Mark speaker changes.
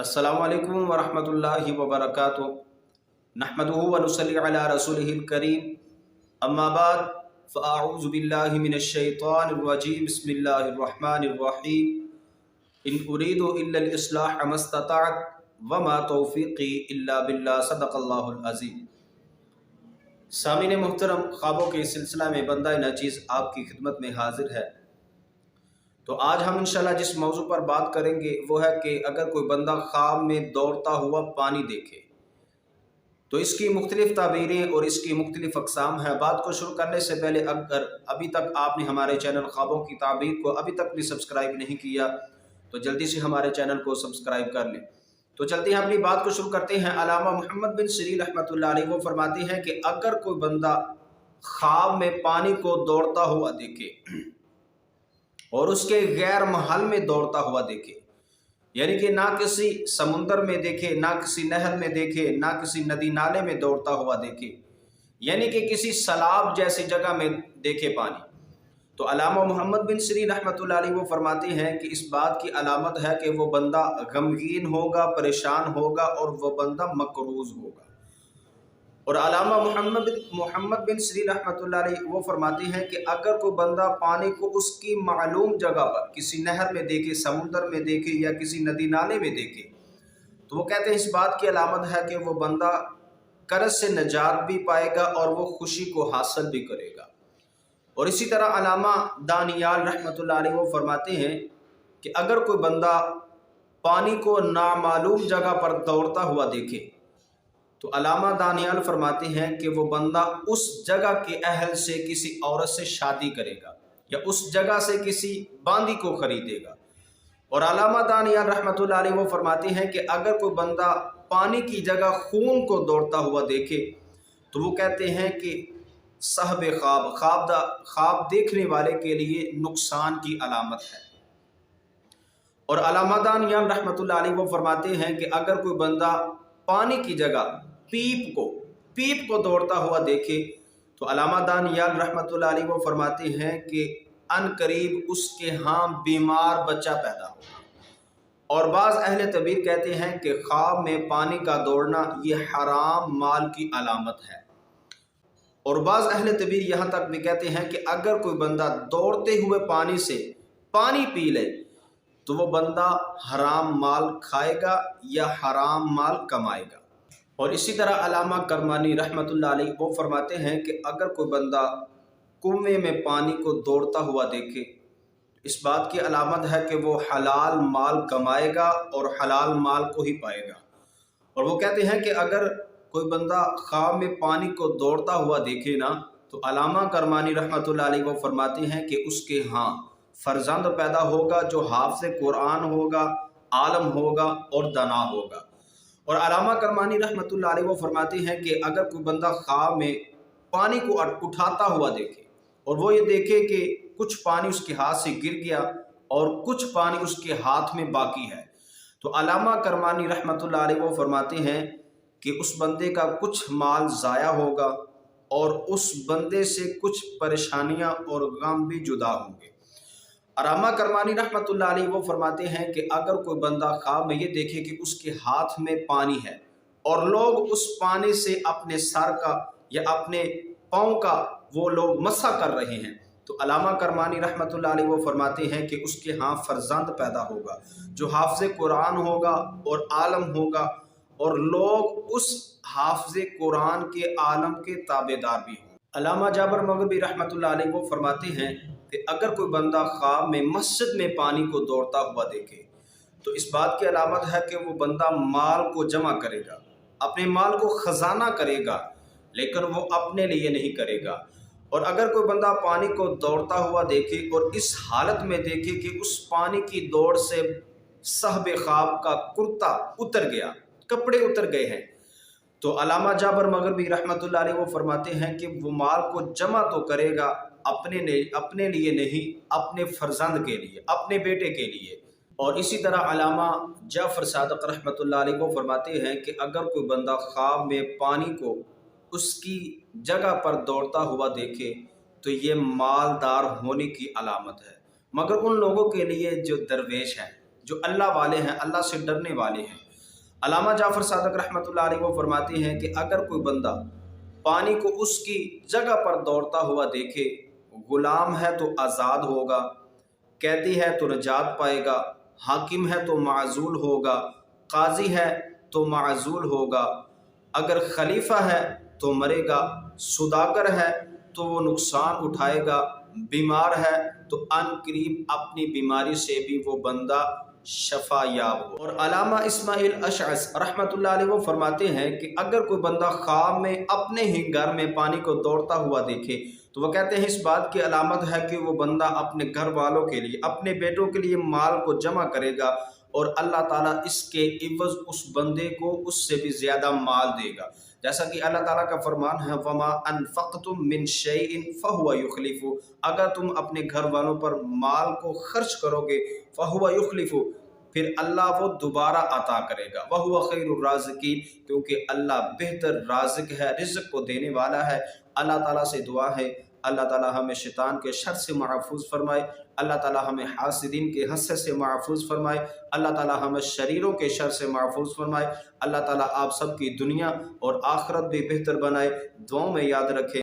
Speaker 1: السلام علیکم ورحمۃ اللہ وبرکاتہ۔ نحمدہ ونصلی علی رسولہ الکریم، اما بعد فاعوذ باللہ من الشیطان الرجیم، بسم اللہ الرحمن الرحیم۔ ان اريد الا الاصلاح ما استطعت وما توفیقی الا باللہ، صدق اللہ العظیم۔ سامعین محترم، خوابوں کے سلسلہ میں بندہ ناچیز آپ کی خدمت میں حاضر ہے۔ تو آج ہم انشاءاللہ جس موضوع پر بات کریں گے وہ ہے کہ اگر کوئی بندہ خواب میں دوڑتا ہوا پانی دیکھے تو اس کی مختلف تعبیریں اور اس کی مختلف اقسام ہیں۔ بات کو شروع کرنے سے پہلے اگر ابھی تک آپ نے ہمارے چینل خوابوں کی تعبیر کو ابھی تک بھی سبسکرائب نہیں کیا تو جلدی سے ہمارے چینل کو سبسکرائب کر لیں۔ تو چلتے ہیں اپنی بات کو شروع کرتے ہیں۔ علامہ محمد بن سیرین رحمۃ اللہ علیہ وہ فرماتے ہیں کہ اگر کوئی بندہ خواب میں پانی کو دوڑتا ہوا دیکھے اور اس کے غیر محل میں دوڑتا ہوا دیکھے، یعنی کہ نہ کسی سمندر میں دیکھے، نہ کسی نہر میں دیکھے، نہ کسی ندی نالے میں دوڑتا ہوا دیکھے، یعنی کہ کسی سیلاب جیسی جگہ میں دیکھے پانی، تو علامہ محمد بن سیرین رحمۃ اللہ علیہ وہ فرماتے ہیں کہ اس بات کی علامت ہے کہ وہ بندہ غمگین ہوگا، پریشان ہوگا اور وہ بندہ مقروض ہوگا۔ اور علامہ محمد بن سیرین رحمۃ اللہ علیہ وہ فرماتے ہیں کہ اگر کوئی بندہ پانی کو اس کی معلوم جگہ پر کسی نہر میں دیکھے، سمندر میں دیکھے یا کسی ندی نالے میں دیکھے تو وہ کہتے ہیں اس بات کی علامت ہے کہ وہ بندہ قرض سے نجات بھی پائے گا اور وہ خوشی کو حاصل بھی کرے گا۔ اور اسی طرح علامہ دانیال رحمۃ اللہ علیہ وہ فرماتے ہیں کہ اگر کوئی بندہ پانی کو نامعلوم جگہ پر دوڑتا ہوا دیکھے تو علامہ دانیال فرماتے ہیں کہ وہ بندہ اس جگہ کے اہل سے کسی عورت سے شادی کرے گا یا اس جگہ سے کسی باندی کو خریدے گا۔ اور علامہ دانیال رحمۃ اللہ علیہ وہ فرماتے ہیں کہ اگر کوئی بندہ پانی کی جگہ خون کو دوڑتا ہوا دیکھے تو وہ کہتے ہیں کہ صاحب خواب دیکھنے والے کے لیے نقصان کی علامت ہے۔ اور علامہ دانیال رحمۃ اللہ علیہ وہ فرماتے ہیں کہ اگر کوئی بندہ پانی کی جگہ پیپ کو دوڑتا ہوا دیکھے تو علامہ دانیال رحمۃ اللہ علیہ وہ فرماتے ہیں کہ ان قریب اس کے ہاں بیمار بچہ پیدا ہوگا۔ اور بعض اہل طبیر کہتے ہیں کہ خواب میں پانی کا دوڑنا یہ حرام مال کی علامت ہے۔ اور بعض اہل طبیر یہاں تک بھی کہتے ہیں کہ اگر کوئی بندہ دوڑتے ہوئے پانی سے پانی پی لے تو وہ بندہ حرام مال کھائے گا یا حرام مال کمائے گا۔ اور اسی طرح علامہ کرمانی رحمۃ اللہ علیہ وہ فرماتے ہیں کہ اگر کوئی بندہ کنویں میں پانی کو دوڑتا ہوا دیکھے اس بات کی علامت ہے کہ وہ حلال مال کمائے گا اور حلال مال کو ہی پائے گا۔ اور وہ کہتے ہیں کہ اگر کوئی بندہ خواب میں پانی کو دوڑتا ہوا دیکھے نا تو علامہ کرمانی رحمۃ اللہ علیہ وہ فرماتے ہیں کہ اس کے ہاں فرزند پیدا ہوگا جو حافظ قرآن ہوگا، عالم ہوگا اور دانا ہوگا۔ اور علامہ کرمانی رحمۃ اللہ علیہ وہ فرماتے ہیں کہ اگر کوئی بندہ خواب میں پانی کو اٹھاتا ہوا دیکھے اور وہ یہ دیکھے کہ کچھ پانی اس کے ہاتھ سے گر گیا اور کچھ پانی اس کے ہاتھ میں باقی ہے تو علامہ کرمانی رحمۃ اللہ علیہ وہ فرماتے ہیں کہ اس بندے کا کچھ مال ضائع ہوگا اور اس بندے سے کچھ پریشانیاں اور غم بھی جدا ہوں گے۔ علامہ کرمانی رحمۃ اللہ علیہ وہ فرماتے ہیں کہ اگر کوئی بندہ خواب میں یہ دیکھے کہ اس کے ہاتھ میں پانی ہے اور لوگ اس پانی سے اپنے سر کا یا اپنے پاؤں کا وہ لوگ مسح کر رہے ہیں تو علامہ کرمانی رحمۃ اللہ علیہ وہ فرماتے ہیں کہ اس کے ہاں فرزند پیدا ہوگا جو حافظ قرآن ہوگا اور عالم ہوگا اور لوگ اس حافظ قرآن کے عالم کے تابع دار بھی ہوں۔ علامہ جابر مغربی رحمۃ اللہ علیہ وہ فرماتے ہیں کہ اگر کوئی بندہ خواب میں مسجد میں پانی کو دوڑتا ہوا دیکھے تو اس بات کی علامت ہے کہ وہ بندہ مال کو جمع کرے گا، اپنے مال کو خزانہ کرے گا لیکن وہ اپنے لیے نہیں کرے گا۔ اور اگر کوئی بندہ پانی کو دوڑتا ہوا دیکھے اور اس حالت میں دیکھے کہ اس پانی کی دوڑ سے صاحب خواب کا کرتا اتر گیا، کپڑے اتر گئے ہیں تو علامہ جابر مغربی رحمۃ اللہ علیہ وہ فرماتے ہیں کہ وہ مال کو جمع تو کرے گا اپنے لیے نہیں، اپنے فرزند کے لیے، اپنے بیٹے کے لیے۔ اور اسی طرح علامہ جعفر صادق رحمۃ اللہ علیہ وہ فرماتے ہیں کہ اگر کوئی بندہ خواب میں پانی کو اس کی جگہ پر دوڑتا ہوا دیکھے تو یہ مالدار ہونے کی علامت ہے، مگر ان لوگوں کے لیے جو درویش ہیں، جو اللہ والے ہیں، اللہ سے ڈرنے والے ہیں علامہ جعفر صادق رحمۃ اللہ علیہ وہ فرماتے ہیں کہ اگر کوئی بندہ پانی کو اس کی جگہ پر دوڑتا ہوا دیکھے، غلام ہے تو آزاد ہوگا، قیدی ہے تو نجات پائے گا، حاکم ہے تو معزول ہوگا، قاضی ہے تو معزول ہوگا، اگر خلیفہ ہے تو مرے گا، سوداگر ہے تو وہ نقصان اٹھائے گا، بیمار ہے تو ان قریب اپنی بیماری سے بھی وہ بندہ شفا یاب ہو۔ اور علامہ اسماعیل اشعث رحمۃ اللہ علیہ وہ فرماتے ہیں کہ اگر کوئی بندہ خواب میں اپنے ہی گھر میں پانی کو دوڑتا ہوا دیکھے تو وہ کہتے ہیں اس بات کی علامت ہے کہ وہ بندہ اپنے گھر والوں کے لیے، اپنے بیٹوں کے لیے مال کو جمع کرے گا اور اللہ تعالیٰ اس کے عوض اس بندے کو اس سے بھی زیادہ مال دے گا، جیسا کہ اللہ تعالیٰ کا فرمان ہے وَمَا أَنفَقْتُم مِّن شَيْءٍ فَهُوَ يُخْلِفُهُ، اگر تم اپنے گھر والوں پر مال کو خرچ کرو گے فَهُوَ يُخْلِفُهُ، پھر اللہ وہ دوبارہ عطا کرے گا، وَهُوَ خَيْرُ الرَّازِقِينَ، کیونکہ اللہ بہتر رازق ہے، رزق کو دینے والا ہے۔ اللہ تعالیٰ سے دعا ہے اللہ تعالیٰ ہمیں شیطان کے شر سے محفوظ فرمائے، اللہ تعالیٰ ہمیں حاسدین کے حسد سے محفوظ فرمائے، اللہ تعالیٰ ہمیں شریروں کے شر سے محفوظ فرمائے، اللہ تعالیٰ آپ سب کی دنیا اور آخرت بھی بہتر بنائے۔ دعاؤں میں یاد رکھیں۔